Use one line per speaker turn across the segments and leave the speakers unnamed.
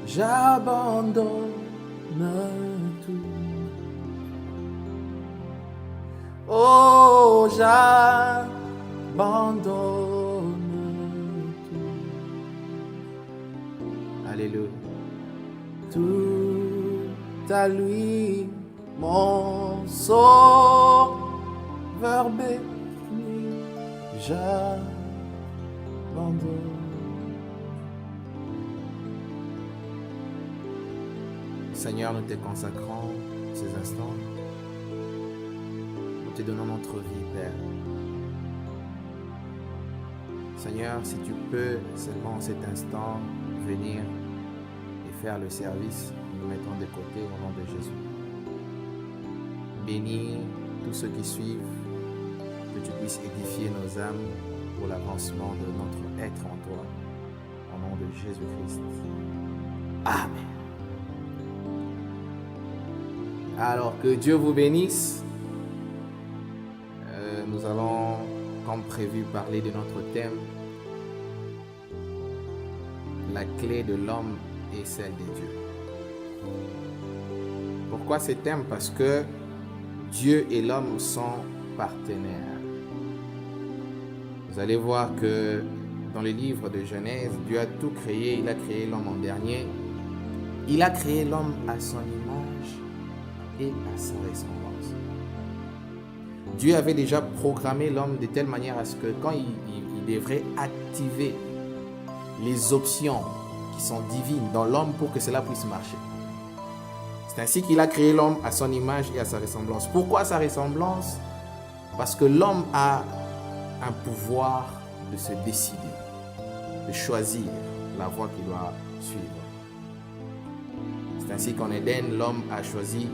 j'abandonne tout. Oh, j'abandonne tout. Alléluia. Tout à lui, mon sauveur béni, j'abandonne. Seigneur, nous te consacrons ces instants. Nous te donnons notre vie, Père. Seigneur, si tu peux seulement en cet instant venir et faire le service, nous nous mettons de côté au nom de Jésus. Bénis tous ceux qui suivent, que tu puisses édifier nos âmes pour l'avancement de notre être en toi. Au nom de Jésus-Christ. Amen. Alors que Dieu vous bénisse. Nous allons, comme prévu, parler de notre thème. La clé de l'homme et celle de Dieu. Pourquoi ce thème? Parce que Dieu et l'homme sont partenaires. Vous allez voir que dans le livre de Genèse, Dieu a tout créé. Il a créé l'homme en dernier. Il a créé l'homme à son image et à sa ressemblance. Dieu avait déjà programmé l'homme de telle manière à ce que quand il devrait activer les options qui sont divines dans l'homme pour que cela puisse marcher. C'est ainsi qu'il a créé l'homme à son image et à sa ressemblance. Pourquoi sa ressemblance? Parce que l'homme a un pouvoir de se décider, de choisir la voie qu'il doit suivre. C'est ainsi qu'en Éden, l'homme a choisi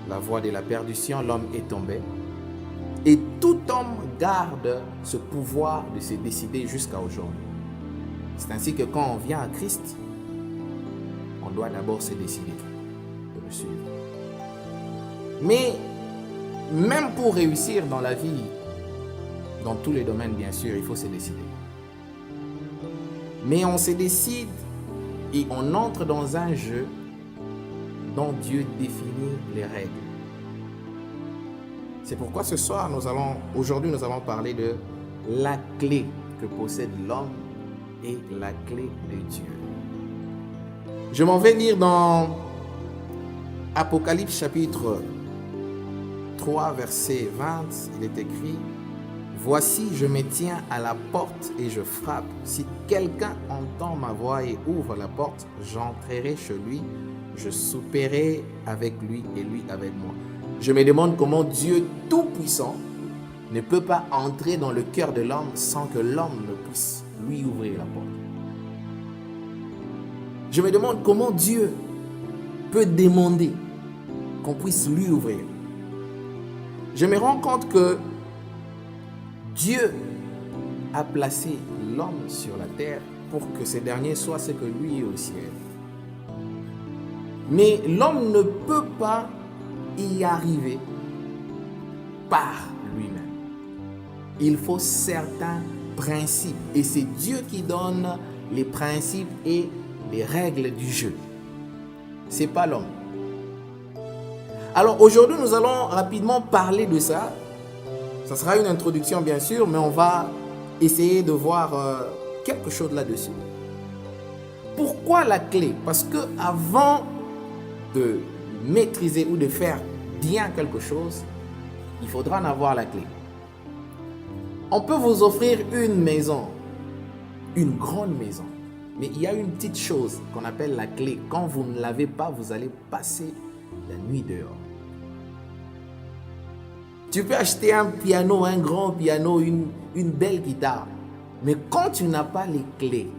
la voie de la perdition, l'homme est tombé. Et tout homme garde ce pouvoir de se décider jusqu'à aujourd'hui. C'est ainsi que quand on vient à Christ, on doit d'abord se décider de le suivre. Mais même pour réussir dans la vie, dans tous les domaines bien sûr, il faut se décider. Mais on se décide et on entre dans un jeu dont Dieu définit les règles. C'est pourquoi aujourd'hui nous allons parler de la clé que possède l'homme et la clé de Dieu. Je m'en vais lire dans Apocalypse chapitre 3 verset 20, il est écrit: Voici, je me tiens à la porte et je frappe. Si quelqu'un entend ma voix et ouvre la porte, j'entrerai chez lui, je souperai avec lui et lui avec moi. Je me demande comment Dieu Tout-Puissant ne peut pas entrer dans le cœur de l'homme sans que l'homme ne puisse lui ouvrir la porte. Je me demande comment Dieu peut demander qu'on puisse lui ouvrir. Je me rends compte que Dieu a placé l'homme sur la terre pour que ce dernier soit ce que lui est au ciel. Mais l'homme ne peut pas y arriver par lui-même. Il faut certains principes et c'est Dieu qui donne les principes et les règles du jeu. C'est pas l'homme. Alors aujourd'hui, nous allons rapidement parler de ça. Ça sera une introduction bien sûr, mais on va essayer de voir quelque chose là-dessus. Pourquoi la clé? Parce que avant de maîtriser ou de faire bien quelque chose, il faudra en avoir la clé. On peut vous offrir une maison, une grande maison, mais il y a une petite chose qu'on appelle la clé. Quand vous ne l'avez pas, vous allez passer la nuit dehors. Tu peux acheter un piano, un grand piano, une belle guitare, mais quand tu n'as pas les clés,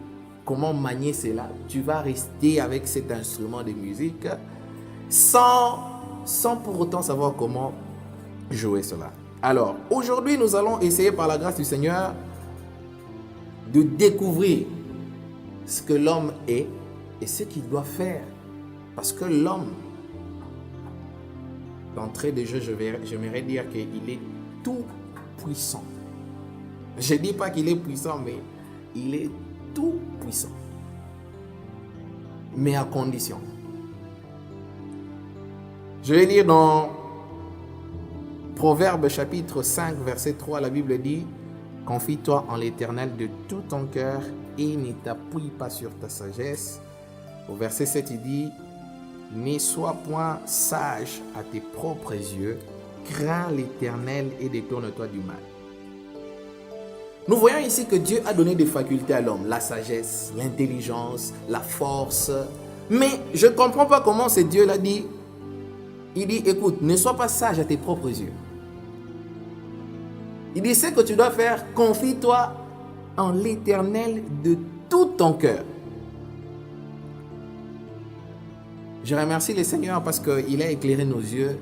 comment manier cela? Tu vas rester avec cet instrument de musique sans pour autant savoir comment jouer cela. Alors, aujourd'hui, nous allons essayer par la grâce du Seigneur de découvrir ce que l'homme est et ce qu'il doit faire. Parce que l'homme, d'entrée de jeu, j'aimerais dire qu'il est tout puissant. Je ne dis pas qu'il est puissant, mais il est tout puissant. mais à condition. Je vais lire dans Proverbes chapitre 5, verset 3, la Bible dit « Confie-toi en l'Éternel de tout ton cœur et ne t'appuie pas sur ta sagesse. » Au verset 7, il dit « Ne sois point sage à tes propres yeux, crains l'Éternel et détourne-toi du mal. » Nous voyons ici que Dieu a donné des facultés à l'homme, la sagesse, l'intelligence, la force. Mais je ne comprends pas comment ce Dieu l'a dit. Il dit, écoute, ne sois pas sage à tes propres yeux. Il dit, ce que tu dois faire, confie-toi en l'Éternel de tout ton cœur. Je remercie le Seigneur parce qu'il a éclairé nos yeux.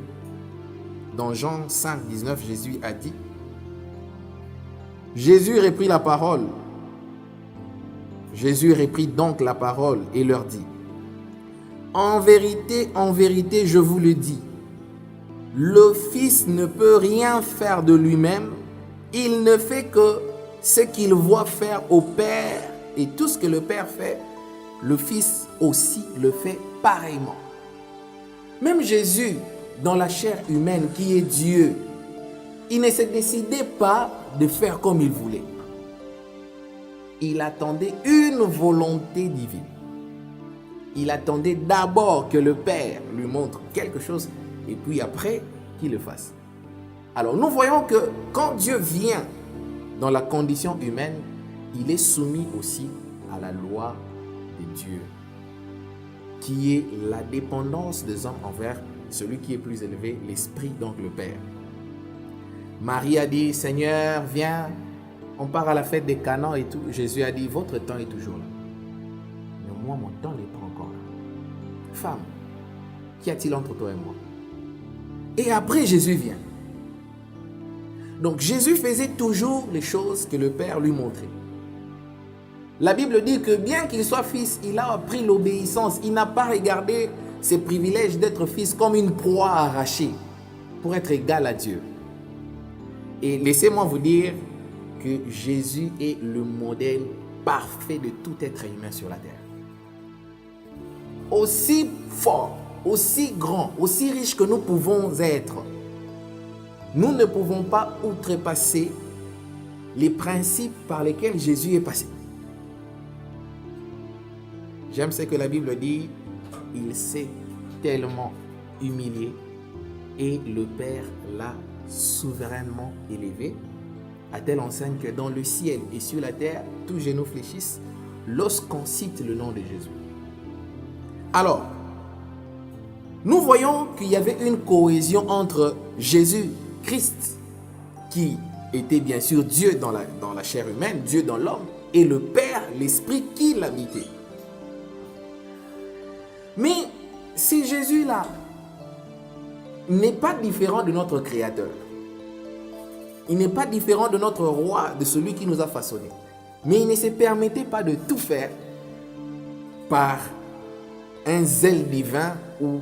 Dans Jean 5, 19, Jésus a dit, Jésus reprit la parole. Jésus reprit donc la parole et leur dit, en vérité, je vous le dis, le Fils ne peut rien faire de lui-même, il ne fait que ce qu'il voit faire au Père, et tout ce que le Père fait, le Fils aussi le fait pareillement. Même Jésus, dans la chair humaine qui est Dieu, il ne se décidait pas de faire comme il voulait. Il attendait une volonté divine. Il attendait d'abord que le Père lui montre quelque chose et puis après qu'il le fasse. Alors nous voyons que quand Dieu vient dans la condition humaine, il est soumis aussi à la loi de Dieu, qui est la dépendance des hommes envers celui qui est plus élevé, l'Esprit, donc le Père. Marie a dit, Seigneur, viens, on part à la fête des Canaan et tout. Jésus a dit, votre temps est toujours là. Mais moi, mon temps n'est pas encore là. Femme, qu'y a-t-il entre toi et moi? Et après, Jésus vient. Donc, Jésus faisait toujours les choses que le Père lui montrait. La Bible dit que bien qu'il soit fils, il a appris l'obéissance. Il n'a pas regardé ses privilèges d'être fils comme une proie arrachée pour être égal à Dieu. Et laissez-moi vous dire que Jésus est le modèle parfait de tout être humain sur la terre. Aussi fort, aussi grand, aussi riche que nous pouvons être, nous ne pouvons pas outrepasser les principes par lesquels Jésus est passé. J'aime ce que la Bible dit, il s'est tellement humilié et le Père l'a souverainement élevé, à telle enseigne que dans le ciel et sur la terre, tous genoux fléchissent lorsqu'on cite le nom de Jésus. Alors, nous voyons qu'il y avait une cohésion entre Jésus-Christ, qui était bien sûr Dieu dans la chair humaine, Dieu dans l'homme, et le Père, l'Esprit qui l'habitait. Mais si Jésus-là n'est pas différent de notre Créateur, il n'est pas différent de notre roi, de celui qui nous a façonnés, mais il ne se permettait pas de tout faire par un zèle divin ou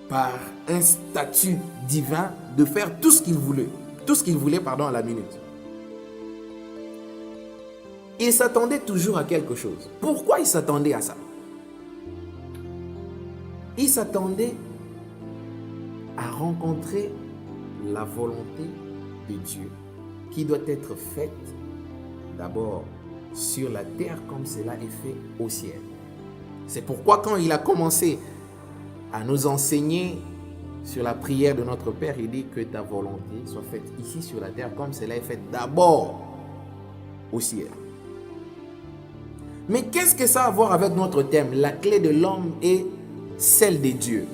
par un statut divin, de faire tout ce qu'il voulait, à la minute. Il s'attendait toujours à quelque chose. Pourquoi il s'attendait à ça? Il s'attendait à rencontrer la volonté de Dieu qui doit être faite d'abord sur la terre comme cela est fait au ciel. C'est pourquoi quand il a commencé à nous enseigner sur la prière de notre Père, il dit que ta volonté soit faite ici sur la terre comme cela est fait d'abord au ciel. Mais qu'est-ce que ça a à voir avec notre thème? La clé de l'homme est celle de Dieu.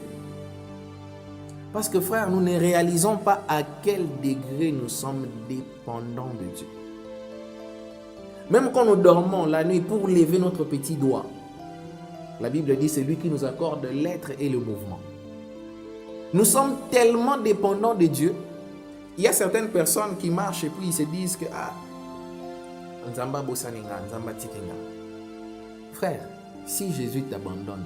Parce que frère, nous ne réalisons pas à quel degré nous sommes dépendants de Dieu. Même quand nous dormons la nuit pour lever notre petit doigt, la Bible dit c'est lui qui nous accorde l'être et le mouvement. Nous sommes tellement dépendants de Dieu. Il y a certaines personnes qui marchent et puis ils se disent que Nzamba bosaninga, Nzamba tikenga. Frère, si Jésus t'abandonne,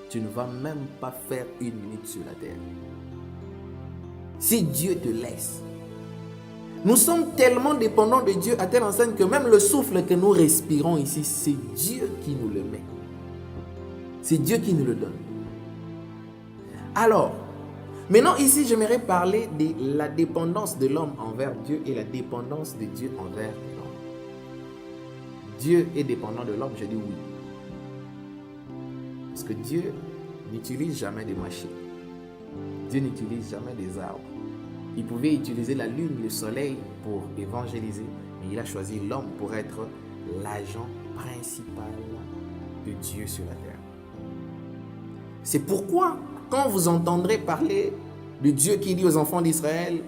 tu ne vas même pas faire une minute sur la terre. Si Dieu te laisse, nous sommes tellement dépendants de Dieu à telle enseigne que même le souffle que nous respirons ici, c'est Dieu qui nous le met. C'est Dieu qui nous le donne. Alors, maintenant ici, j'aimerais parler de la dépendance de l'homme envers Dieu et la dépendance de Dieu envers l'homme. Dieu est dépendant de l'homme, je dis oui. Parce que Dieu n'utilise jamais des machines. Dieu n'utilise jamais des arbres. Il pouvait utiliser la lune, le soleil pour évangéliser, mais il a choisi l'homme pour être l'agent principal de Dieu sur la terre. C'est pourquoi, quand vous entendrez parler de Dieu qui dit aux enfants d'Israël,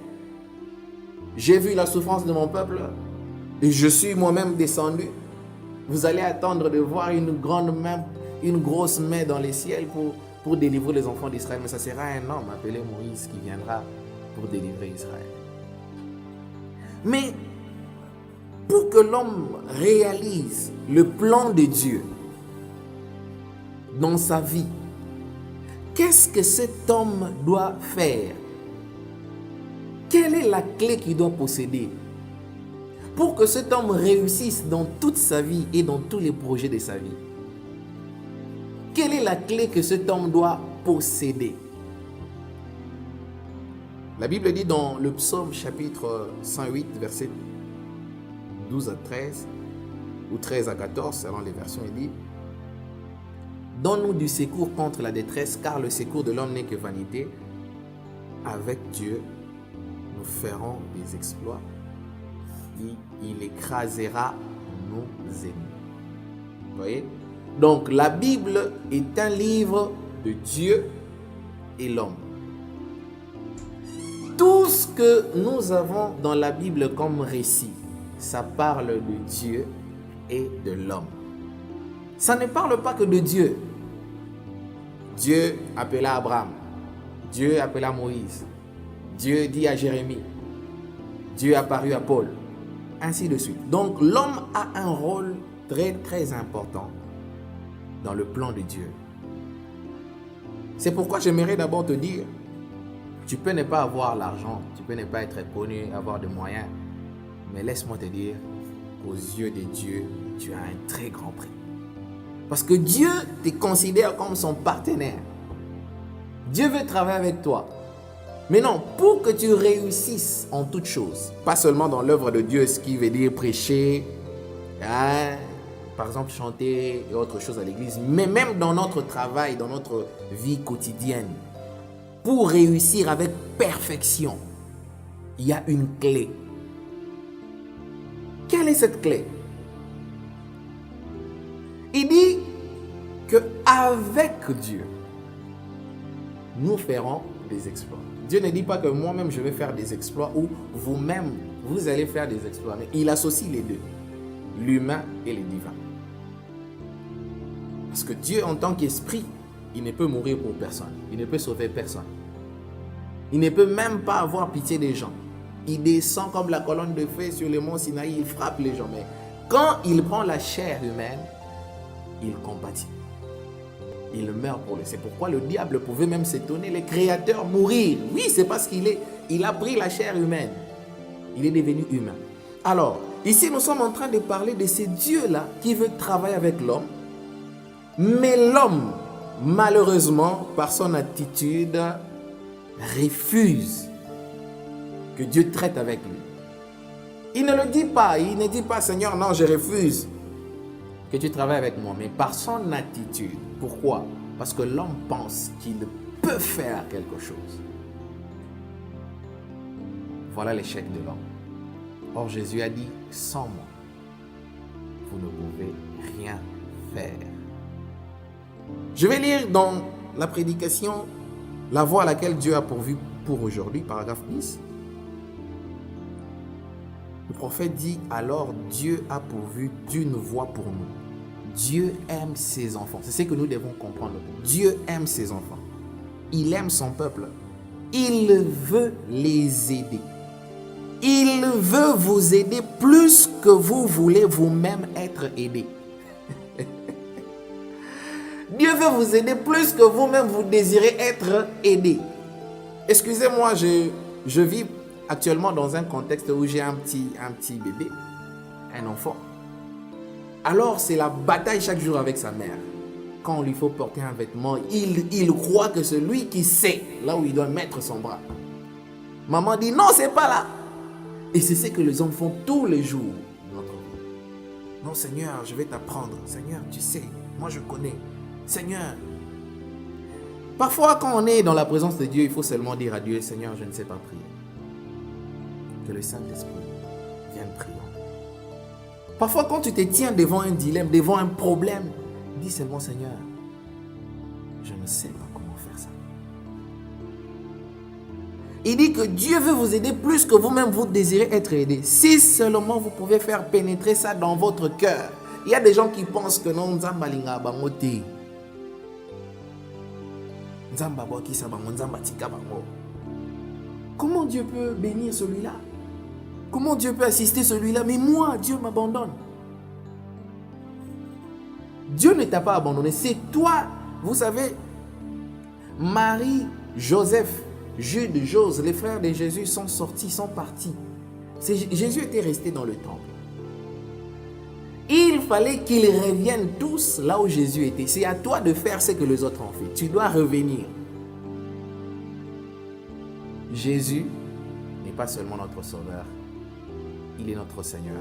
« J'ai vu la souffrance de mon peuple et je suis moi-même descendu », vous allez attendre de voir une grande main, une grosse main dans les ciels pour délivrer les enfants d'Israël. Mais ça sera un homme appelé Moïse qui viendra pour délivrer Israël. Mais pour que l'homme réalise le plan de Dieu dans sa vie, qu'est-ce que cet homme doit faire? Quelle est la clé qu'il doit posséder pour que cet homme réussisse dans toute sa vie et dans tous les projets de sa vie? Quelle est la clé que cet homme doit posséder? La Bible dit dans le psaume chapitre 108, versets 12 à 13, ou 13 à 14, selon les versions, il dit: « Donne-nous du secours contre la détresse, car le secours de l'homme n'est que vanité. Avec Dieu, nous ferons des exploits. Il écrasera nos ennemis. » Vous voyez? Donc, la Bible est un livre de Dieu et l'homme. Tout ce que nous avons dans la Bible comme récit, ça parle de Dieu et de l'homme. Ça ne parle pas que de Dieu. Dieu appela Abraham. Dieu appela Moïse. Dieu dit à Jérémie. Dieu apparut à Paul. Ainsi de suite. Donc l'homme a un rôle très très important dans le plan de Dieu. C'est pourquoi j'aimerais d'abord te dire, tu peux ne pas avoir l'argent, tu peux ne pas être connu, avoir de moyens, mais laisse-moi te dire, aux yeux de Dieu, tu as un très grand prix. Parce que Dieu te considère comme son partenaire. Dieu veut travailler avec toi. Mais non, pour que tu réussisses en toutes choses, pas seulement dans l'œuvre de Dieu, ce qui veut dire prêcher, par exemple chanter et autre chose à l'église, mais même dans notre travail, dans notre vie quotidienne, pour réussir avec perfection, il y a une clé. Quelle est cette clé? Il dit que avec Dieu, nous ferons des exploits. Dieu ne dit pas que moi-même je vais faire des exploits ou vous-même vous allez faire des exploits, mais il associe les deux, l'humain et le divin. Parce que Dieu en tant qu'esprit, il ne peut mourir pour personne, il ne peut sauver personne. Il ne peut même pas avoir pitié des gens. Il descend comme la colonne de feu sur le mont Sinaï, il frappe les gens. Mais quand il prend la chair humaine, il compatit. Il meurt pour lui. C'est pourquoi le diable pouvait même s'étonner, les créateurs mourir. Oui, c'est parce il a pris la chair humaine. Il est devenu humain. Alors, ici nous sommes en train de parler de ces dieux-là qui veulent travailler avec l'homme. Mais l'homme, malheureusement, par son attitude, refuse que Dieu traite avec lui. Il ne le dit pas, il ne dit pas, Seigneur, non, je refuse que tu travailles avec moi, mais par son attitude. Pourquoi? Parce que l'homme pense qu'il peut faire quelque chose. Voilà l'échec de l'homme. Or, Jésus a dit, sans moi, vous ne pouvez rien faire. Je vais lire dans la prédication la voie à laquelle Dieu a pourvu pour aujourd'hui, paragraphe 10. Le prophète dit, alors Dieu a pourvu d'une voie pour nous. Dieu aime ses enfants. C'est ce que nous devons comprendre. Dieu aime ses enfants. Il aime son peuple. Il veut les aider. Il veut vous aider plus que vous voulez vous-même être aidé. Dieu veut vous aider plus que vous-même vous désirez être aidé. Excusez-moi, je vis actuellement dans un contexte où j'ai un petit bébé, un enfant. Alors c'est la bataille chaque jour avec sa mère. quand il lui faut porter un vêtement, il croit que c'est lui qui sait là où il doit mettre son bras. Maman dit non, c'est pas là. Et c'est ce que les hommes font tous les jours de notre vie. Non, Seigneur, je vais t'apprendre. Seigneur, tu sais, moi je connais. Seigneur. Parfois, quand on est dans la présence de Dieu, il faut seulement dire à Dieu, Seigneur, je ne sais pas prier. Que le Saint-Esprit vienne prier. Parfois, quand tu te tiens devant un dilemme, devant un problème, dis seulement, Seigneur, je ne sais pas comment faire ça. Il dit que Dieu veut vous aider plus que vous-même vous désirez être aidé. Si seulement vous pouvez faire pénétrer ça dans votre cœur. Il y a des gens qui pensent que non, Nzambalinga bangote. Comment Dieu peut bénir celui-là? Comment Dieu peut assister celui-là? Mais moi, Dieu m'abandonne. Dieu ne t'a pas abandonné. C'est toi. Vous savez, Marie, Joseph, Jude, Jose, les frères de Jésus sont sortis, sont partis. Jésus était resté dans le temple. Il fallait qu'ils reviennent tous là où Jésus était. C'est à toi de faire ce que les autres ont fait. Tu dois revenir. Jésus n'est pas seulement notre sauveur. Il est notre Seigneur.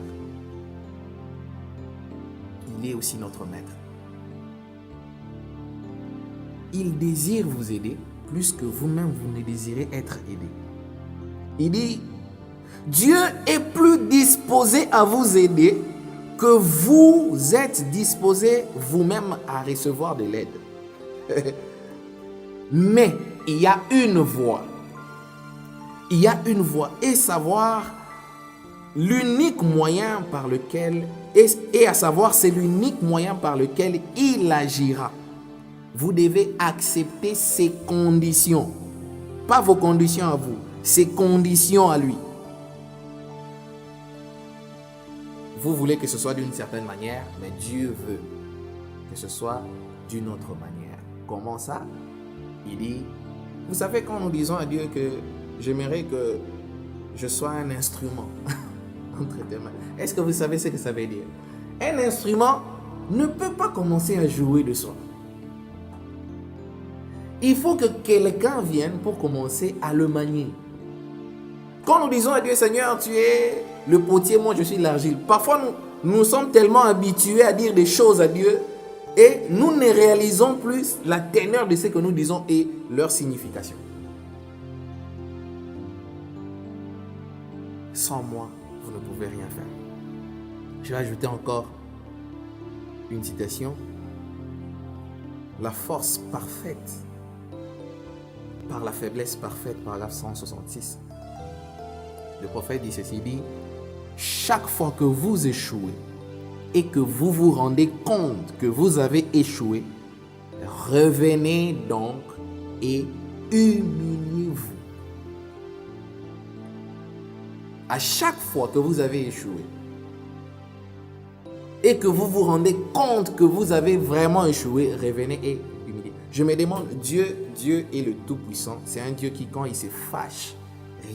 Il est aussi notre maître. Il désire vous aider plus que vous-même vous ne désirez être aidé. Il dit, Dieu est plus disposé à vous aider que vous êtes disposé vous-même à recevoir de l'aide. Mais il y a une voie. Il y a une voie et savoir l'unique moyen par lequel, et à savoir c'est l'unique moyen par lequel il agira. Vous devez accepter ses conditions. Pas vos conditions à vous, ses conditions à lui. Vous voulez que ce soit d'une certaine manière, mais Dieu veut que ce soit d'une autre manière. Comment ça? Il dit, vous savez quand nous disons à Dieu que j'aimerais que je sois un instrument entre tes mains. Est-ce que vous savez ce que ça veut dire? Un instrument ne peut pas commencer à jouer de soi. Il faut que quelqu'un vienne pour commencer à le manier. Quand nous disons à Dieu, Seigneur, tu es le potier, moi je suis l'argile. Parfois nous sommes tellement habitués à dire des choses à Dieu et nous ne réalisons plus la teneur de ce que nous disons et leur signification. Sans moi, vous ne pouvez rien faire. Je vais ajouter encore une citation. La force parfaite par la faiblesse parfaite, paragraphe 166. Le prophète dit ceci, dit, chaque fois que vous échouez et que vous vous rendez compte que vous avez échoué, revenez donc et humiliez-vous. À chaque fois que vous avez échoué et que vous vous rendez compte que vous avez vraiment échoué, revenez et humiliez. Je me demande, Dieu est le Tout-Puissant. C'est un Dieu qui, quand il se fâche,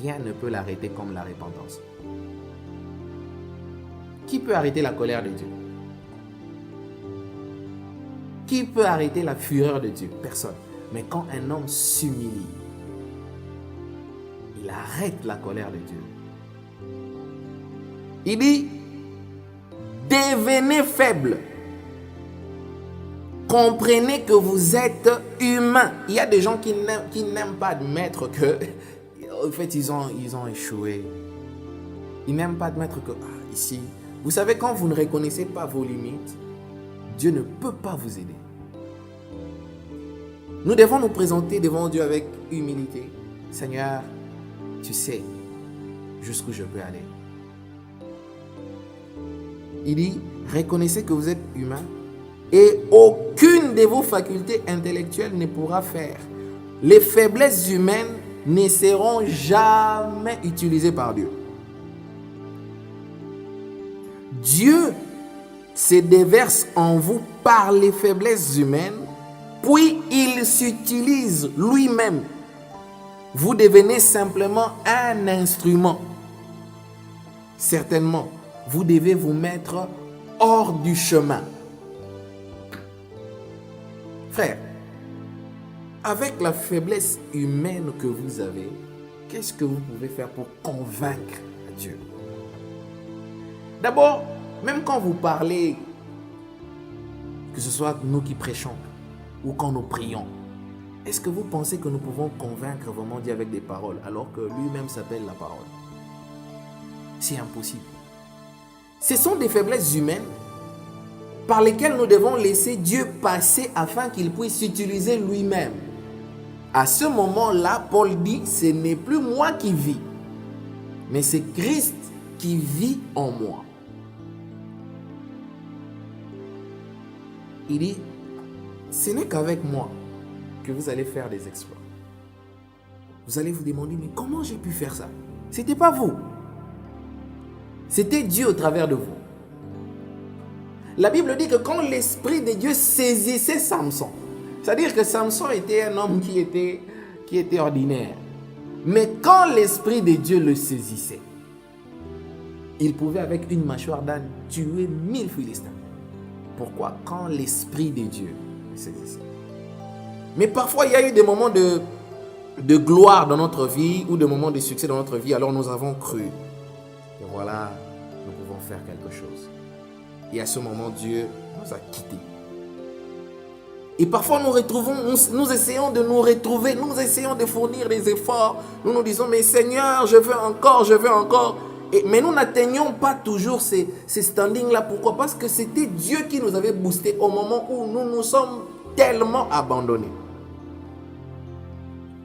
rien ne peut l'arrêter comme la repentance. Qui peut arrêter la colère de Dieu? Qui peut arrêter la fureur de Dieu? Personne. Mais quand un homme s'humilie, il arrête la colère de Dieu. Il dit, devenez faible. Comprenez que vous êtes humain. Il y a des gens qui n'aiment pas admettre que, en fait, ils ont échoué. Ils n'aiment pas admettre que, ici, vous savez, quand vous ne reconnaissez pas vos limites, Dieu ne peut pas vous aider. Nous devons nous présenter devant Dieu avec humilité. Seigneur, tu sais jusqu'où je peux aller. Il dit, reconnaissez que vous êtes humain et aucune de vos facultés intellectuelles ne pourra faire. Les faiblesses humaines ne seront jamais utilisées par Dieu. Dieu se déverse en vous par les faiblesses humaines, puis il s'utilise lui-même. Vous devenez simplement un instrument. Certainement, vous devez vous mettre hors du chemin. Frère, avec la faiblesse humaine que vous avez, qu'est-ce que vous pouvez faire pour convaincre Dieu? D'abord, même quand vous parlez, que ce soit nous qui prêchons ou quand nous prions, est-ce que vous pensez que nous pouvons convaincre vraiment Dieu avec des paroles alors que lui-même s'appelle la parole? C'est impossible. Ce sont des faiblesses humaines par lesquelles nous devons laisser Dieu passer afin qu'il puisse s'utiliser lui-même. À ce moment-là, Paul dit, ce n'est plus moi qui vis, mais c'est Christ qui vit en moi. Il dit, ce n'est qu'avec moi que vous allez faire des exploits. Vous allez vous demander, mais comment j'ai pu faire ça? Ce n'était pas vous. C'était Dieu au travers de vous. La Bible dit que quand l'Esprit de Dieu saisissait Samson, c'est-à-dire que Samson était un homme qui était ordinaire. Mais quand l'Esprit de Dieu le saisissait, il pouvait avec une mâchoire d'âne tuer 1000 Philistins. Pourquoi? Quand l'Esprit de Dieu le saisissait. Mais parfois, il y a eu des moments de gloire dans notre vie ou des moments de succès dans notre vie, alors nous avons cru. Et voilà, nous pouvons faire quelque chose. Et à ce moment, Dieu nous a quittés. Et parfois, nous essayons de nous retrouver, nous essayons de fournir des efforts. Nous nous disons, mais Seigneur, je veux encore. Mais nous n'atteignons pas toujours ces standings-là. Pourquoi? Parce que c'était Dieu qui nous avait boosté au moment où nous nous sommes tellement abandonnés.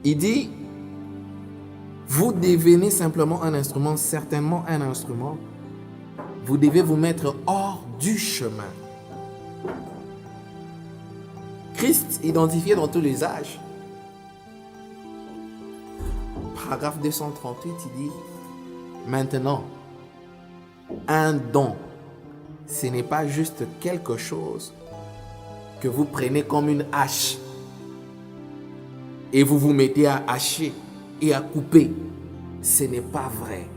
Il dit, vous devenez simplement un instrument, certainement un instrument. Vous devez vous mettre hors du chemin. Christ identifié dans tous les âges. Paragraphe 238, il dit, maintenant, un don, ce n'est pas juste quelque chose que vous prenez comme une hache et vous vous mettez à hacher et à couper. Ce n'est pas vrai.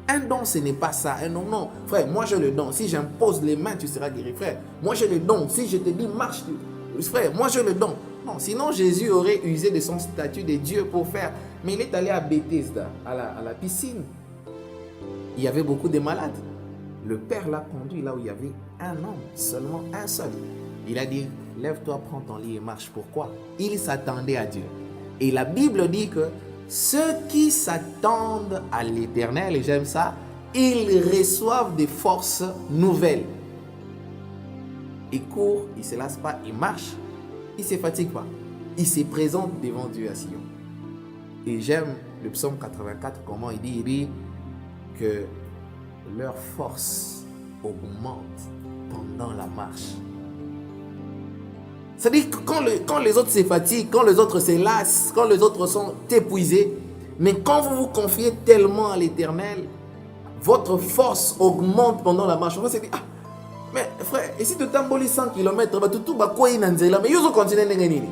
Un don, ce n'est pas ça. Un don, non. Frère, moi j'ai le don. Si j'impose les mains, tu seras guéri. Frère, moi j'ai le don. Si je te dis marche, frère, moi j'ai le don. Non, sinon Jésus aurait usé de son statut de Dieu pour faire. Mais il est allé à Bethesda, à la piscine. Il y avait beaucoup de malades. Le Père l'a conduit là où il y avait un homme, seulement un seul. Il a dit, lève-toi, prends ton lit et marche. Pourquoi? Il s'attendait à Dieu. Et la Bible dit que ceux qui s'attendent à l'Éternel, et j'aime ça, ils reçoivent des forces nouvelles. Ils courent, ils ne se lassent pas, ils marchent, ils ne se fatiguent pas. Ils se présentent devant Dieu à Sion. Et j'aime le psaume 84, comment il dit que leur force augmente pendant la marche. C'est-à-dire que quand les autres se fatiguent, quand les autres se lassent, quand les autres sont épuisés, mais quand vous vous confiez tellement à l'Éternel, votre force augmente pendant la marche. On va se dire, ah, mais frère, et si tu t'embolis 100 km, tout va quoi mais vous continuez.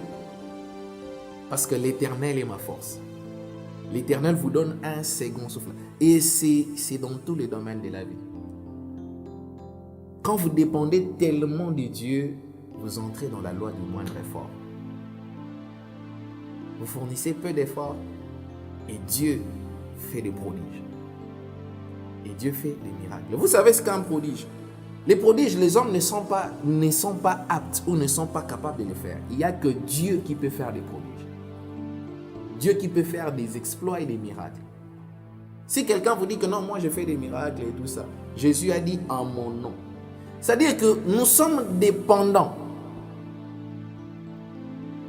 Parce que l'Éternel est ma force. L'Éternel vous donne un second souffle. Et c'est dans tous les domaines de la vie. Quand vous dépendez tellement de Dieu, vous entrez dans la loi du moindre effort. Vous fournissez peu d'efforts et Dieu fait des prodiges. Et Dieu fait des miracles. Vous savez ce qu'est un prodige? Les prodiges, les hommes ne sont pas aptes ou ne sont pas capables de les faire. Il n'y a que Dieu qui peut faire des prodiges. Dieu qui peut faire des exploits et des miracles. Si quelqu'un vous dit que non, moi je fais des miracles et tout ça, Jésus a dit en mon nom. C'est-à-dire que nous sommes dépendants.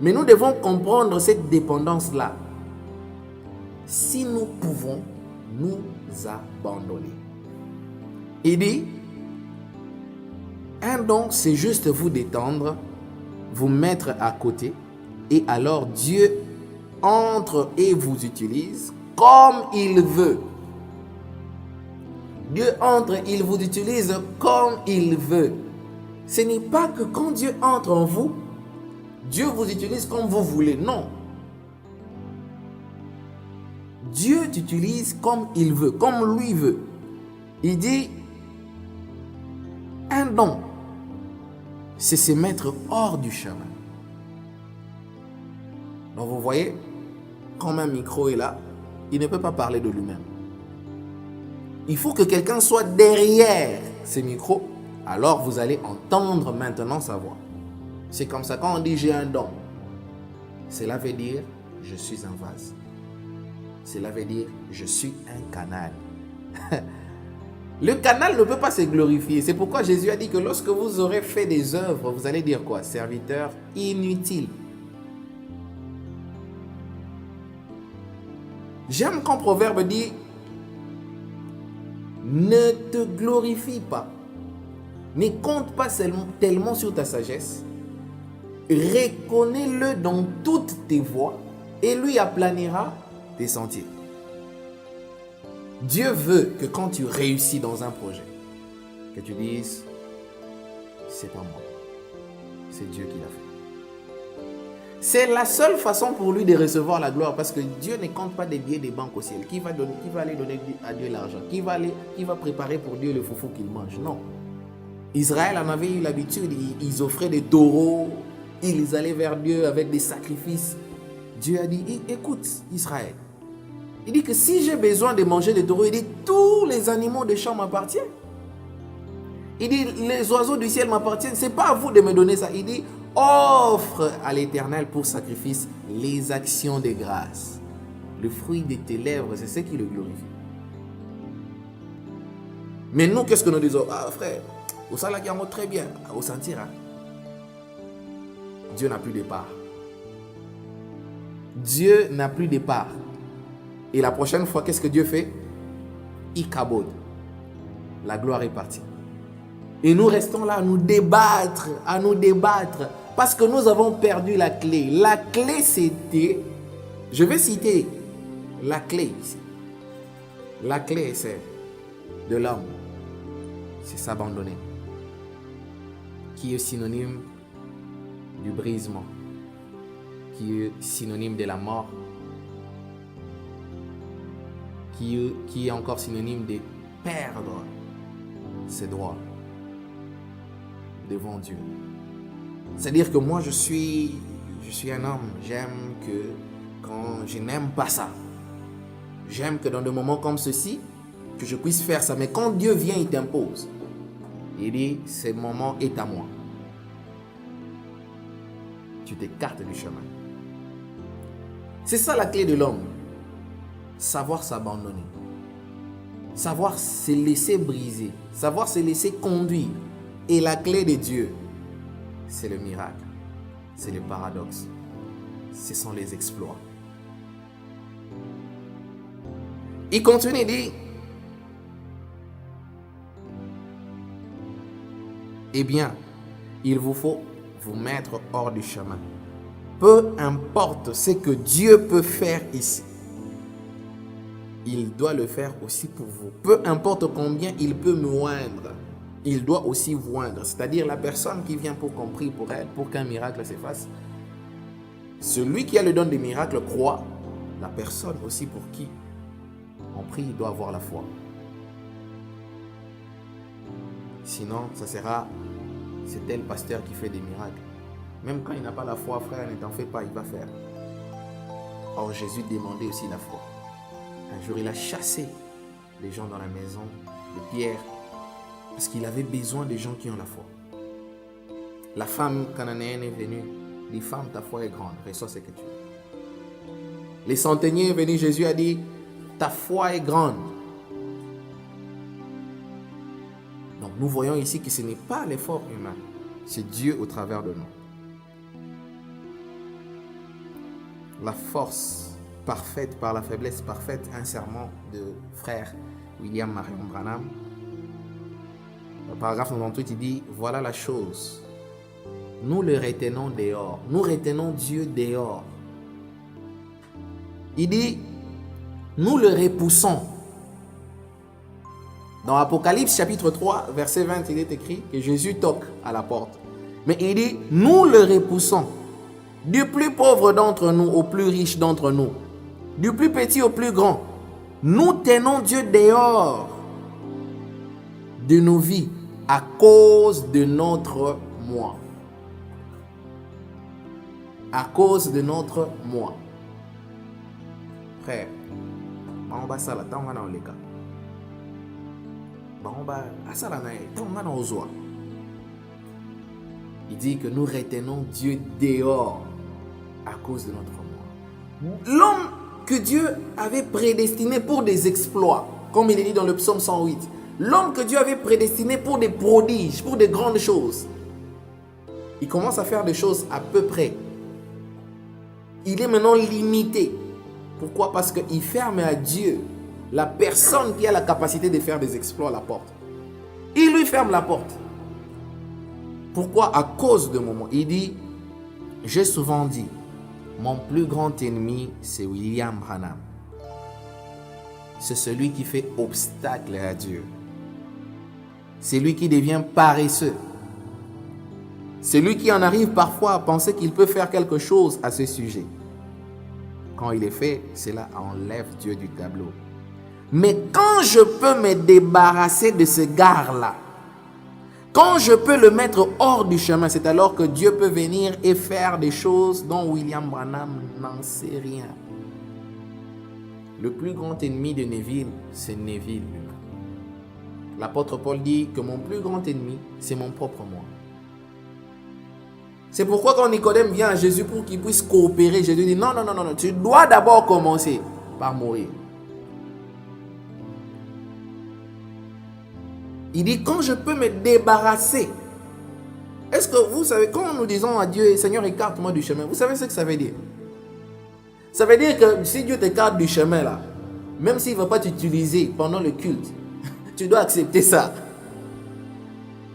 Mais nous devons comprendre cette dépendance-là. Si nous pouvons nous abandonner. Il dit, un don, c'est juste vous détendre, vous mettre à côté, et alors Dieu entre et vous utilise comme il veut. Dieu entre, il vous utilise comme il veut. Ce n'est pas que quand Dieu entre en vous, Dieu vous utilise comme vous voulez. Non. Dieu t'utilise comme il veut, comme lui veut. Il dit, un don, c'est se mettre hors du chemin. Donc vous voyez, quand un micro est là, il ne peut pas parler de lui-même. Il faut que quelqu'un soit derrière ces micros, alors vous allez entendre maintenant sa voix. C'est comme ça, quand on dit j'ai un don, cela veut dire je suis un vase. Cela veut dire je suis un canal. Le canal ne peut pas se glorifier. C'est pourquoi Jésus a dit que lorsque vous aurez fait des œuvres, vous allez dire quoi? Serviteur inutile. J'aime quand Proverbe dit ne te glorifie pas. Ne compte pas tellement sur ta sagesse. Reconnais-le dans toutes tes voies et lui aplanira tes sentiers. Dieu veut que quand tu réussis dans un projet, que tu dises, c'est pas moi, c'est Dieu qui l'a fait. C'est la seule façon pour lui de recevoir la gloire, parce que Dieu ne compte pas des billets des banques au ciel. Qui va aller donner à Dieu l'argent? Qui va préparer pour Dieu le foufou qu'il mange? Non. Israël en avait eu l'habitude, ils offraient des taureaux, ils allaient vers Dieu avec des sacrifices. Dieu a dit, écoute Israël, il dit que si j'ai besoin de manger des taureaux, il dit tous les animaux des champs m'appartiennent. Il dit les oiseaux du ciel m'appartiennent, c'est pas à vous de me donner ça. Il dit offre à l'Éternel pour sacrifice les actions de grâce. Le fruit de tes lèvres, c'est ce qui le glorifie. Mais nous, qu'est-ce que nous disons? Ah frère, au salaire qui en très bien, au sentir. Hein? Dieu n'a plus de part. Dieu n'a plus de part. Et la prochaine fois, qu'est-ce que Dieu fait? Il cabode. La gloire est partie. Et nous restons là à nous débattre, parce que nous avons perdu la clé. La clé, c'était, je vais citer la clé ici. La clé, c'est de l'homme, c'est s'abandonner, qui est synonyme du brisement, qui est synonyme de la mort, qui est encore synonyme de perdre ses droits devant Dieu. C'est-à-dire que moi, je suis un homme, j'aime que quand je n'aime pas ça, j'aime que dans des moments comme ceci, que je puisse faire ça. Mais quand Dieu vient, il t'impose. Il dit, ce moment est à moi. Tu t'écartes du chemin. C'est ça la clé de l'homme. Savoir s'abandonner. Savoir se laisser briser. Savoir se laisser conduire. Et la clé de Dieu, c'est le miracle. C'est le paradoxe. Ce sont les exploits. Il continue, il dit, eh bien, il vous faut vous mettre hors du chemin. Peu importe ce que Dieu peut faire ici, il doit le faire aussi pour vous. Peu importe combien il peut me oindre, il doit aussi vous oindre. C'est-à-dire la personne qui vient pour qu'on prie pour elle, pour qu'un miracle se fasse. Celui qui a le don des miracles croit. La personne aussi pour qui on prie, il doit avoir la foi. Sinon, ça sera, c'est tel pasteur qui fait des miracles. Même quand il n'a pas la foi, frère, ne t'en fais pas, il va faire. Or, Jésus demandait aussi la foi. Un jour, il a chassé les gens dans la maison de Pierre parce qu'il avait besoin des gens qui ont la foi. La femme cananéenne est venue, dit, femme, ta foi est grande, reçois ce que tu veux. Les centeniers est venu, Jésus a dit, ta foi est grande. Donc nous voyons ici que ce n'est pas l'effort humain, c'est Dieu au travers de nous. La force parfaite par la faiblesse parfaite, un sermon de frère William Marion Branham. Le paragraphe 98, il dit, voilà la chose. Nous le retenons dehors. Nous retenons Dieu dehors. Il dit, nous le repoussons. Dans Apocalypse chapitre 3, verset 20, il est écrit que Jésus toque à la porte. Mais il dit, nous le repoussons. Du plus pauvre d'entre nous au plus riche d'entre nous. Du plus petit au plus grand. Nous tenons Dieu dehors de nos vies à cause de notre moi. à cause de notre moi. Frère, on va ça là, tant on a les cas. On va à ça là, tant on a aux oies. Il dit que nous retenons Dieu dehors à cause de notre moi. L'homme que Dieu avait prédestiné pour des exploits, comme il est dit dans le psaume 108. L'homme que Dieu avait prédestiné pour des prodiges, pour des grandes choses. Il commence à faire des choses à peu près. Il est maintenant limité. Pourquoi? Parce qu'il ferme à Dieu, la personne qui a la capacité de faire des exploits, la porte. Il lui ferme la porte. Pourquoi? À cause de mon moi. Il dit, j'ai souvent dit, mon plus grand ennemi, c'est William Branham. C'est celui qui fait obstacle à Dieu. C'est lui qui devient paresseux. C'est lui qui en arrive parfois à penser qu'il peut faire quelque chose à ce sujet. Quand il est fait, cela enlève Dieu du tableau. Mais quand je peux me débarrasser de ce gars-là, quand je peux le mettre hors du chemin, c'est alors que Dieu peut venir et faire des choses dont William Branham n'en sait rien. Le plus grand ennemi de Neville, c'est Neville. L'apôtre Paul dit que mon plus grand ennemi, c'est mon propre moi. C'est pourquoi quand Nicodème vient à Jésus pour qu'il puisse coopérer, Jésus dit non, tu dois d'abord commencer par mourir. Il dit quand je peux me débarrasser. Est-ce que vous savez, quand nous disons à Dieu, Seigneur, écarte-moi du chemin, vous savez ce que ça veut dire? Ça veut dire que si Dieu t'écarte du chemin là, même s'il ne va pas t'utiliser pendant le culte, tu dois accepter ça.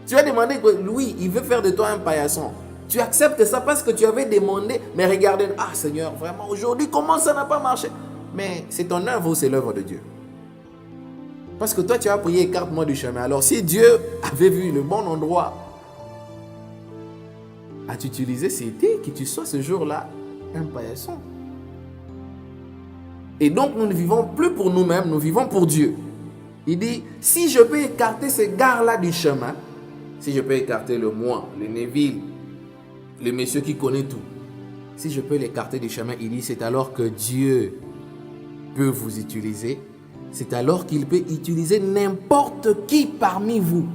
Tu as demandé que lui, il veut faire de toi un paillasson. Tu acceptes ça parce que tu avais demandé, mais regardez, ah Seigneur, vraiment aujourd'hui, comment ça n'a pas marché? Mais c'est ton œuvre ou c'est l'œuvre de Dieu? Parce que toi, tu as prié, écarte-moi du chemin. Alors, si Dieu avait vu le bon endroit à t'utiliser, c'était que tu sois ce jour-là un paillasson. Et donc, nous ne vivons plus pour nous-mêmes, nous vivons pour Dieu. Il dit, si je peux écarter ces gars-là du chemin, si je peux écarter le moi, le Neville, le monsieur qui connaît tout, si je peux l'écarter du chemin, il dit, c'est alors que Dieu peut vous utiliser. C'est alors qu'il peut utiliser n'importe qui parmi vous.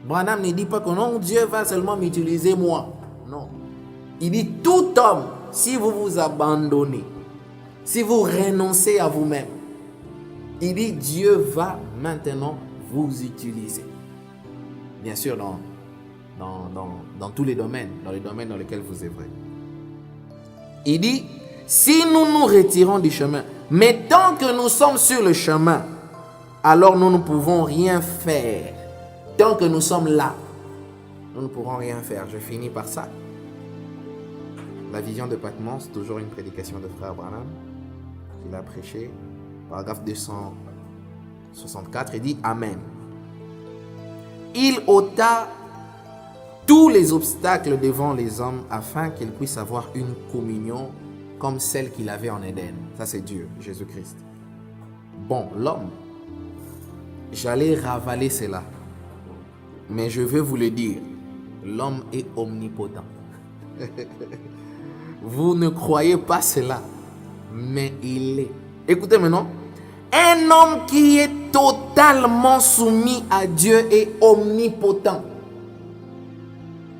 Branham ne dit pas que non, Dieu va seulement m'utiliser moi. Non. Il dit tout homme, si vous vous abandonnez, si vous renoncez à vous-même, il dit Dieu va maintenant vous utiliser. Bien sûr, dans tous les domaines, dans les domaines dans lesquels vous œuvrez. Il dit, si nous nous retirons du chemin, mais tant que nous sommes sur le chemin, alors nous ne pouvons rien faire. Tant que nous sommes là, nous ne pourrons rien faire. Je finis par ça. La vision de Patmos, toujours une prédication de frère Branham, qu'il a prêché, paragraphe 264, il dit Amen. Il ôta tous les obstacles devant les hommes afin qu'ils puissent avoir une communion comme celle qu'il avait en Éden. Ça, c'est Dieu, Jésus-Christ. Bon, l'homme, j'allais ravaler cela. Mais je veux vous le dire, l'homme est omnipotent. Vous ne croyez pas cela, mais il est. Écoutez maintenant, un homme qui est totalement soumis à Dieu est omnipotent.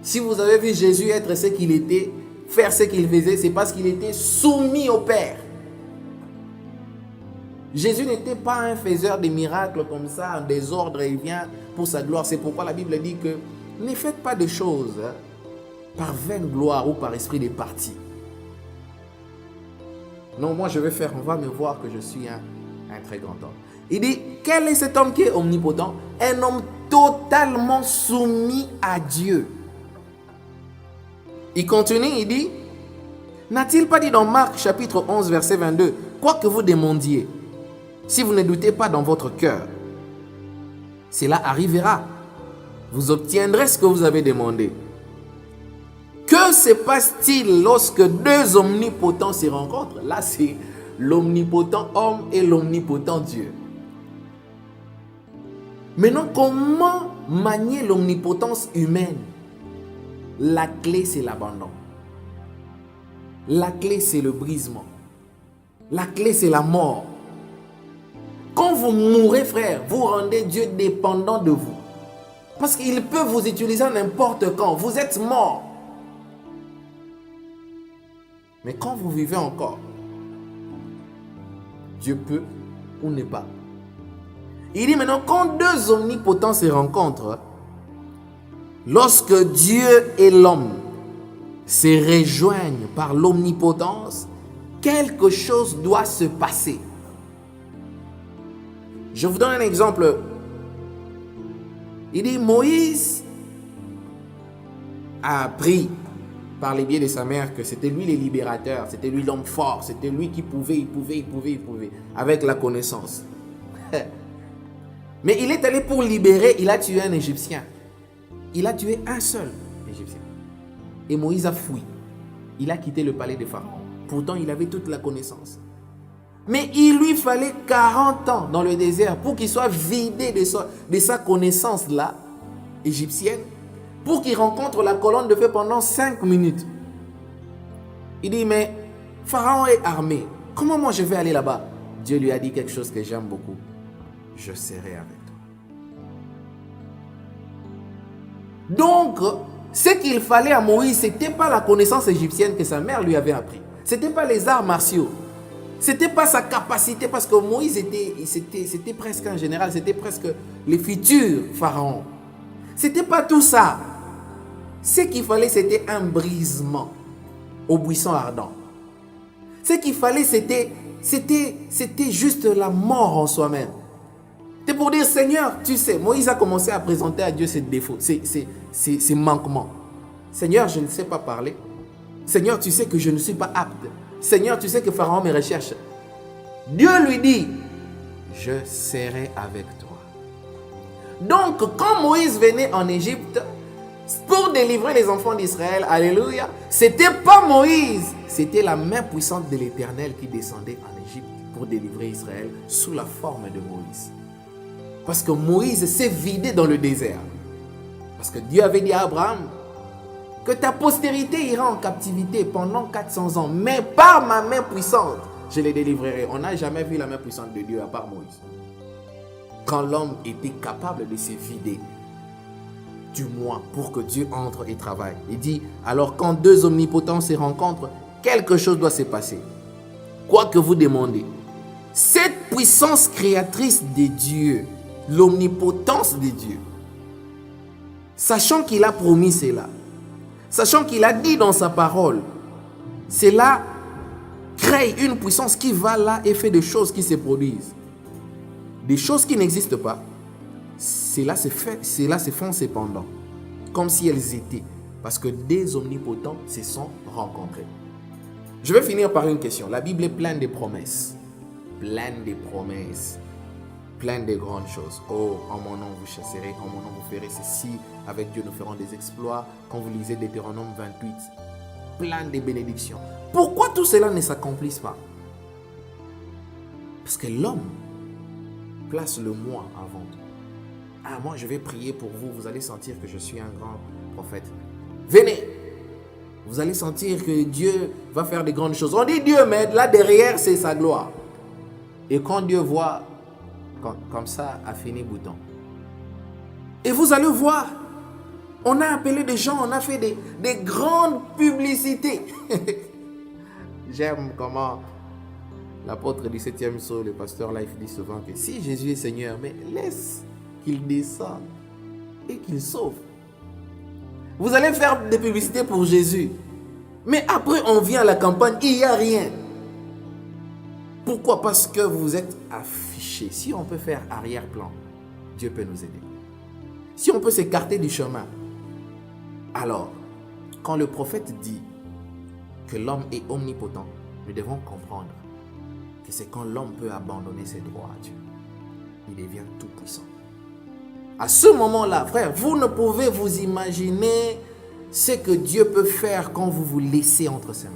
Si vous avez vu Jésus être ce qu'il était, faire ce qu'il faisait, c'est parce qu'il était soumis au Père. Jésus n'était pas un faiseur de miracles comme ça, en désordre, il vient pour sa gloire. C'est pourquoi la Bible dit que ne faites pas de choses par vaine gloire ou par esprit de parti. Non, moi je vais faire, on va me voir que je suis un très grand homme. Il dit, quel est cet homme qui est omnipotent? Un homme totalement soumis à Dieu. Il continue, il dit, n'a-t-il pas dit dans Marc chapitre 11 verset 22, quoi que vous demandiez, si vous ne doutez pas dans votre cœur, cela arrivera. Vous obtiendrez ce que vous avez demandé. Que se passe-t-il lorsque deux omnipotents se rencontrent? Là, c'est l'omnipotent homme et l'omnipotent Dieu. Maintenant, comment manier l'omnipotence humaine? La clé, c'est l'abandon. La clé, c'est le brisement. La clé, c'est la mort. Quand vous mourrez, frère, vous rendez Dieu dépendant de vous. Parce qu'il peut vous utiliser n'importe quand. Vous êtes mort. Mais quand vous vivez encore, Dieu peut ou n'est pas. Il dit maintenant, quand deux omnipotents se rencontrent, lorsque Dieu et l'homme se rejoignent par l'omnipotence, quelque chose doit se passer. Je vous donne un exemple. Il dit, Moïse a appris par les biais de sa mère que c'était lui le libérateur, c'était lui l'homme fort, c'était lui qui pouvait, avec la connaissance. Mais il est allé pour libérer, il a tué un Égyptien. Il a tué un seul Égyptien. Et Moïse a fui. Il a quitté le palais de Pharaon. Pourtant, il avait toute la connaissance. Mais il lui fallait 40 ans dans le désert pour qu'il soit vidé de sa connaissance-là, égyptienne, pour qu'il rencontre la colonne de feu pendant 5 minutes. Il dit, mais Pharaon est armé. Comment moi je vais aller là-bas? Dieu lui a dit quelque chose que j'aime beaucoup. Je serai avec toi. Donc, ce qu'il fallait à Moïse, ce n'était pas la connaissance égyptienne que sa mère lui avait appris. Ce n'était pas les arts martiaux. Ce n'était pas sa capacité, parce que Moïse c'était presque un général, c'était presque le futur pharaon. Ce n'était pas tout ça. Ce qu'il fallait, c'était un brisement au buisson ardent. Ce qu'il fallait, c'était juste la mort en soi-même. C'est pour dire, Seigneur, tu sais, Moïse a commencé à présenter à Dieu ses défauts, ses manquements. Seigneur, je ne sais pas parler. Seigneur, tu sais que je ne suis pas apte. Seigneur, tu sais que Pharaon me recherche. Dieu lui dit, je serai avec toi. Donc, quand Moïse venait en Égypte pour délivrer les enfants d'Israël, alléluia, c'était pas Moïse, c'était la main puissante de l'Éternel qui descendait en Égypte pour délivrer Israël sous la forme de Moïse. Parce que Moïse s'est vidé dans le désert. Parce que Dieu avait dit à Abraham que ta postérité ira en captivité pendant 400 ans. Mais par ma main puissante, je les délivrerai. On n'a jamais vu la main puissante de Dieu à part Moïse. Quand l'homme était capable de se vider du moi pour que Dieu entre et travaille. Il dit, alors quand deux omnipotents se rencontrent, quelque chose doit se passer. Quoi que vous demandez. Cette puissance créatrice de Dieu, l'omnipotence de Dieu, sachant qu'il a promis cela, sachant qu'il a dit dans sa parole, cela crée une puissance qui va là et fait des choses qui se produisent. Des choses qui n'existent pas, cela se font cependant, comme si elles étaient, parce que des omnipotents se sont rencontrés. Je vais finir par une question. La Bible est pleine de promesses. Pleine de promesses. Pleine de grandes choses. Oh, en mon nom vous chasserez, en mon nom vous ferez ceci. Avec Dieu nous ferons des exploits. Quand vous lisez Deutéronome 28, plein de bénédictions. Pourquoi tout cela ne s'accomplisse pas? Parce que l'homme place le moi avant tout. Ah, moi je vais prier pour vous, vous allez sentir que je suis un grand prophète. Venez, vous allez sentir que Dieu va faire de grandes choses. On dit Dieu, mais là derrière c'est sa gloire. Et quand Dieu voit comme ça, a fini bouton. Et vous allez voir, on a appelé des gens, on a fait des grandes publicités. J'aime comment l'apôtre du 7e saut, le pasteur Life, dit souvent que si Jésus est Seigneur, mais laisse qu'il descende et qu'il sauve. Vous allez faire des publicités pour Jésus, mais après on vient à la campagne, il n'y a rien. Pourquoi? Parce que vous êtes affichés. Si on peut faire arrière-plan, Dieu peut nous aider. Si on peut s'écarter du chemin, alors, quand le prophète dit que l'homme est omnipotent, nous devons comprendre que c'est quand l'homme peut abandonner ses droits à Dieu. Il devient tout puissant. À ce moment-là, frère, vous ne pouvez vous imaginer ce que Dieu peut faire quand vous vous laissez entre ses mains.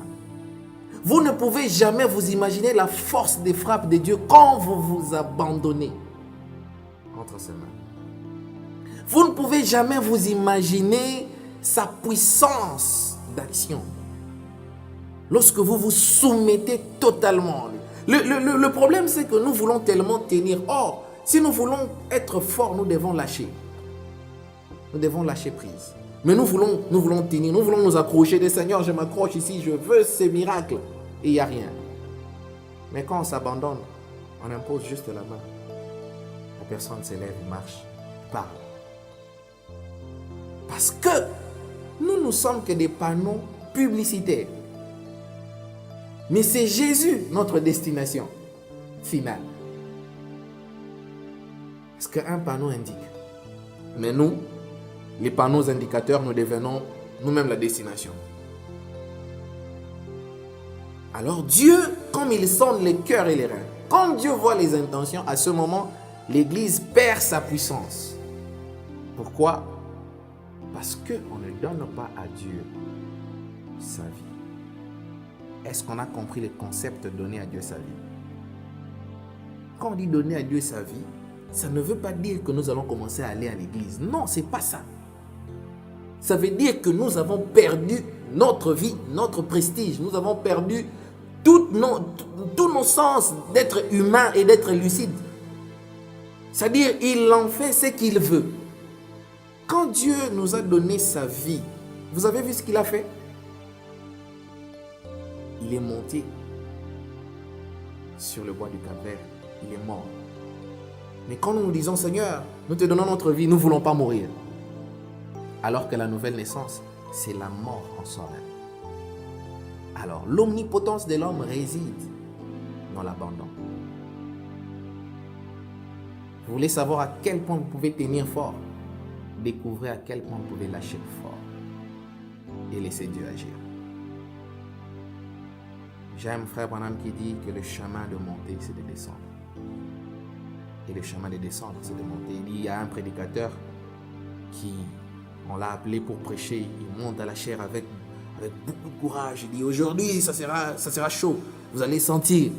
Vous ne pouvez jamais vous imaginer la force des frappes de Dieu quand vous vous abandonnez entre ses mains. Vous ne pouvez jamais vous imaginer sa puissance d'action. lorsque vous vous soumettez totalement à lui. Le problème, c'est que nous voulons tellement tenir. Or, si nous voulons être forts, nous devons lâcher. Nous devons lâcher prise. Mais nous voulons tenir, nous voulons nous accrocher. Des Seigneur, je m'accroche ici, je veux ces miracles. Et il n'y a rien. Mais quand on s'abandonne, on impose juste la main. La personne s'élève, marche, parle. Parce que nous ne sommes que des panneaux publicitaires. Mais c'est Jésus notre destination finale. Parce qu'un panneau indique. Mais nous, les panneaux indicateurs, nous devenons nous-mêmes la destination. Alors Dieu, comme il sonde les cœurs et les reins, quand Dieu voit les intentions, à ce moment, l'Église perd sa puissance. Pourquoi? Parce qu'on ne donne pas à Dieu sa vie. Est-ce qu'on a compris le concept de donner à Dieu sa vie? Quand on dit donner à Dieu sa vie, ça ne veut pas dire que nous allons commencer à aller à l'église. Non, ce n'est pas ça. Ça veut dire que nous avons perdu notre vie, notre prestige. Nous avons perdu tous nos sens d'être humain et d'être lucide. C'est-à-dire, il en fait ce qu'il veut. Quand Dieu nous a donné sa vie, vous avez vu ce qu'il a fait? Il est monté sur le bois du Calvaire. Il est mort. Mais quand nous nous disons, Seigneur, nous te donnons notre vie, nous ne voulons pas mourir. Alors que la nouvelle naissance, c'est la mort en soi-même. Alors, l'omnipotence de l'homme réside dans l'abandon. Vous voulez savoir à quel point vous pouvez tenir fort? Découvrez à quel point vous pouvez lâcher fort et laisser Dieu agir. J'aime frère Branham qui dit que le chemin de monter, c'est de descendre. Et le chemin de descendre, c'est de monter. Il y a un prédicateur qui, on l'a appelé pour prêcher. Il monte à la chair avec beaucoup de courage. Il dit, aujourd'hui, ça sera chaud. Vous allez sentir.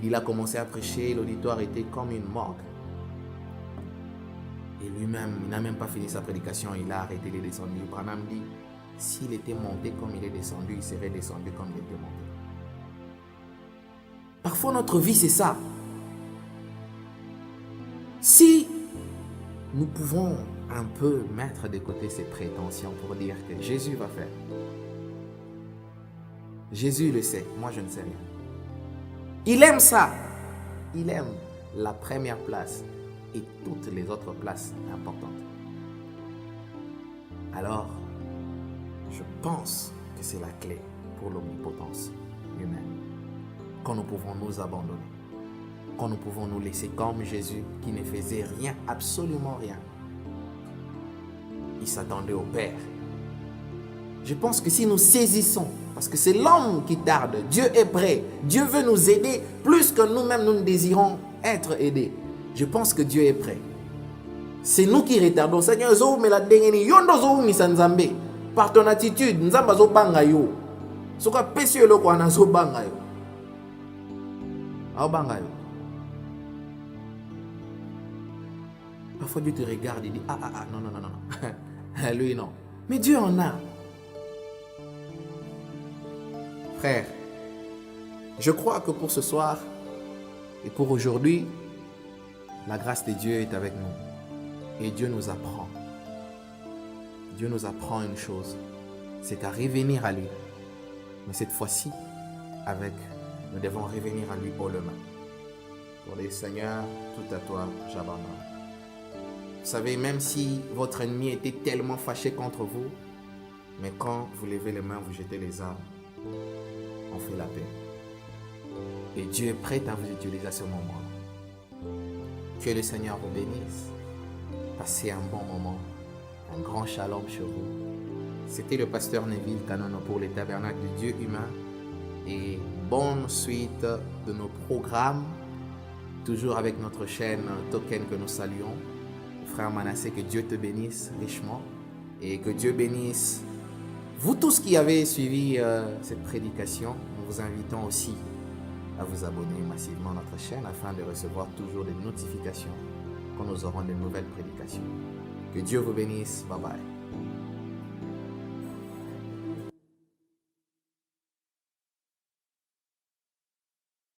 Il a commencé à prêcher. L'auditoire était comme une morgue. Et lui-même, il n'a même pas fini sa prédication. Il a arrêté de descendre. Branham dit, s'il était monté comme il est descendu, il serait descendu comme il était monté. Parfois, notre vie, c'est ça. Si nous pouvons un peu mettre de côté ces prétentions pour dire que Jésus va faire. Jésus le sait, moi je ne sais rien. Il aime ça. Il aime la première place et toutes les autres places importantes. Alors, je pense que c'est la clé pour l'omnipotence humaine. Quand nous pouvons nous abandonner. Quand nous pouvons nous laisser comme Jésus qui ne faisait rien, absolument rien. Il s'attendait au Père. Je pense que si nous saisissons, parce que c'est l'homme qui tarde, Dieu est prêt, Dieu veut nous aider plus que nous-mêmes nous désirons être aidés. Je pense que Dieu est prêt. C'est nous qui retardons. Seigneur, par ton attitude, nous avons banga yo. Ce qu'on peut se le quoi na zo banga yo. Ah banga yo. Parfois Dieu te regarde et dit non. Lui non. Mais Dieu en a. Frère, je crois que pour ce soir et pour aujourd'hui, la grâce de Dieu est avec nous. Et Dieu nous apprend. Dieu nous apprend une chose, c'est qu'à revenir à lui. Mais cette fois-ci, nous devons revenir à lui haut le main. Pour les Seigneurs, tout à toi, j'abandonne. Vous savez, même si votre ennemi était tellement fâché contre vous, mais quand vous levez les mains, vous jetez les armes, on fait la paix. Et Dieu est prêt à vous utiliser à ce moment-là. Que le Seigneur vous bénisse. Passez un bon moment, un grand shalom sur vous. C'était le pasteur Neville Kanono pour les tabernacles de Dieu humain. Et bonne suite de nos programmes, toujours avec notre chaîne Token que nous saluons. Frère Manassé, que Dieu te bénisse richement et que Dieu bénisse vous tous qui avez suivi cette prédication. Nous vous invitons aussi à vous abonner massivement à notre chaîne afin de recevoir toujours des notifications quand nous aurons de nouvelles prédications. Que Dieu vous bénisse. Bye bye.